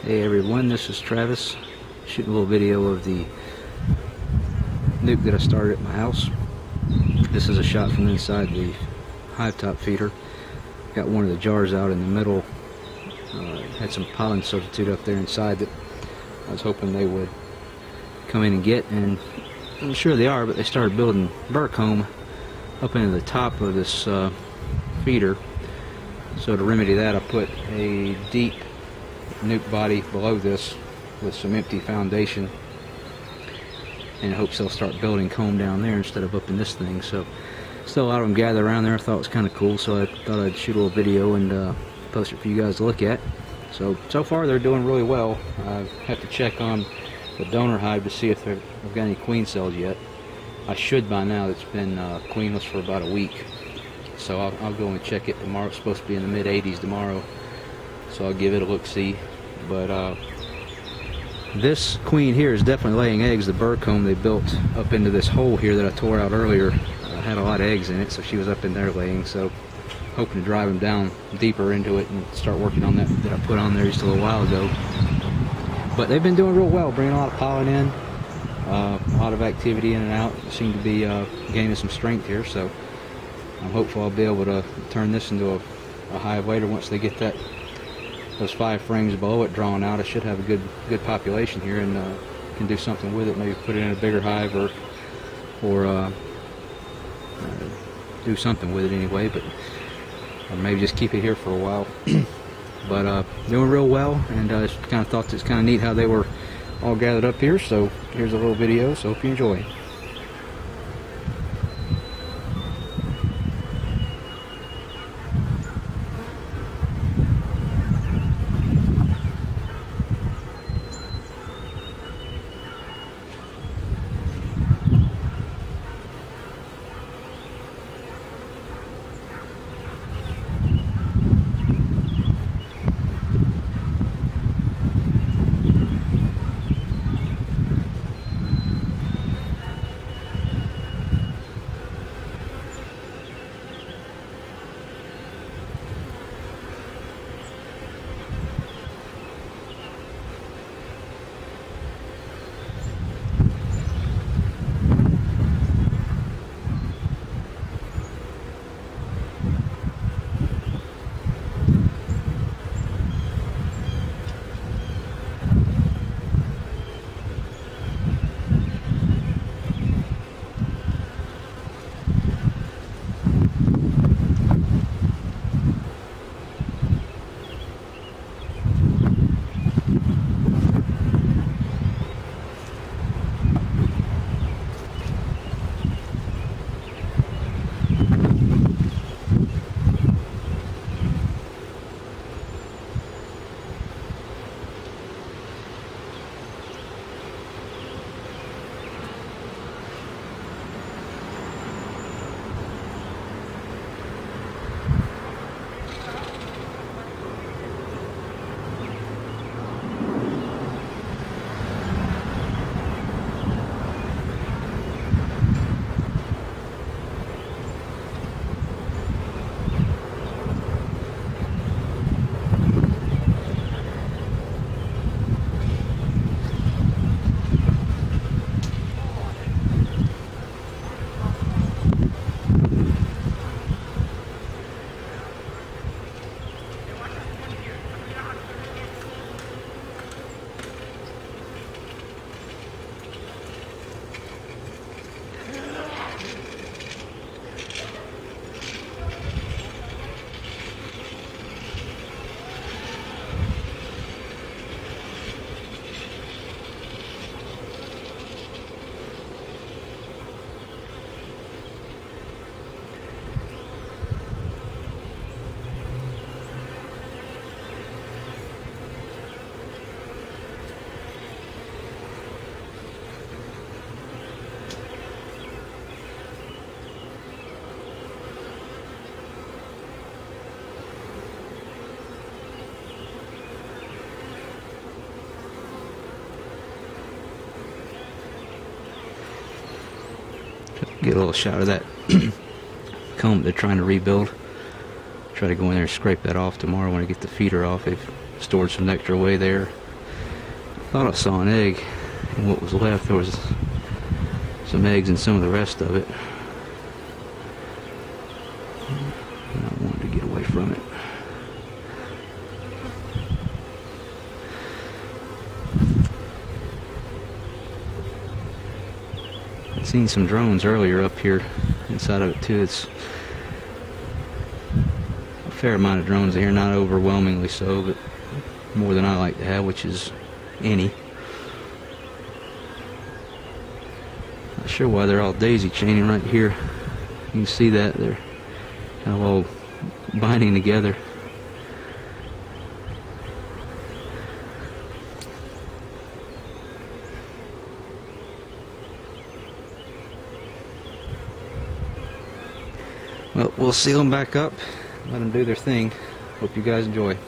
Hey everyone, this is Travis, shooting a little video of the nuke that I started at my house. This is a shot from inside the hive top feeder. Got one of the jars out in the middle. Had some pollen substitute up there inside that I was hoping they would come in and get, and I'm sure they are, but they started building burr comb up into the top of this feeder. So to remedy that, I put a deep nuke body below this with some empty foundation in hopes they'll start building comb down there instead of up in this thing. So still a lot of them gathered around there. I thought it was kind of cool, so I thought I'd shoot a little video and post it for you guys to look at. So far they're doing really well. I have to check on the donor hive to see if they've got any queen cells yet. I should by now. It's been queenless for about a week, so I'll go and check it tomorrow. It's supposed to be in the mid-80s tomorrow, so I'll give it a look-see. But this queen here is definitely laying eggs. The burr comb they built up into this hole here that I tore out earlier had a lot of eggs in it, so she was up in there laying. So hoping to drive them down deeper into it and start working on that I put on there just a little while ago. But they've been doing real well, bringing a lot of pollen in, a lot of activity in and out. They seem to be gaining some strength here, so I'm hopeful I'll be able to turn this into a hive later once they get those 5 frames below it drawn out. I should have a good population here, and can do something with it. Maybe put it in a bigger hive or do something with it anyway. Or maybe just keep it here for a while. But doing real well, and I just kind of thought it's kind of neat how they were all gathered up here. So here's a little video. So hope you enjoy. Get a little shot of that comb they're trying to rebuild. Try to go in there and scrape that off tomorrow when I get the feeder off. They've stored some nectar away there. thought I saw an egg in what was left. There was some eggs in some of the rest of it. I wanted to get away from it. I've seen some drones earlier up here inside of it too. It's a fair amount of drones here, not overwhelmingly so, but more than I like to have, which is any. Not sure why they're all daisy chaining right here. You can see that they're kind of all binding together. Well, we'll seal them back up, let them do their thing. Hope you guys enjoy.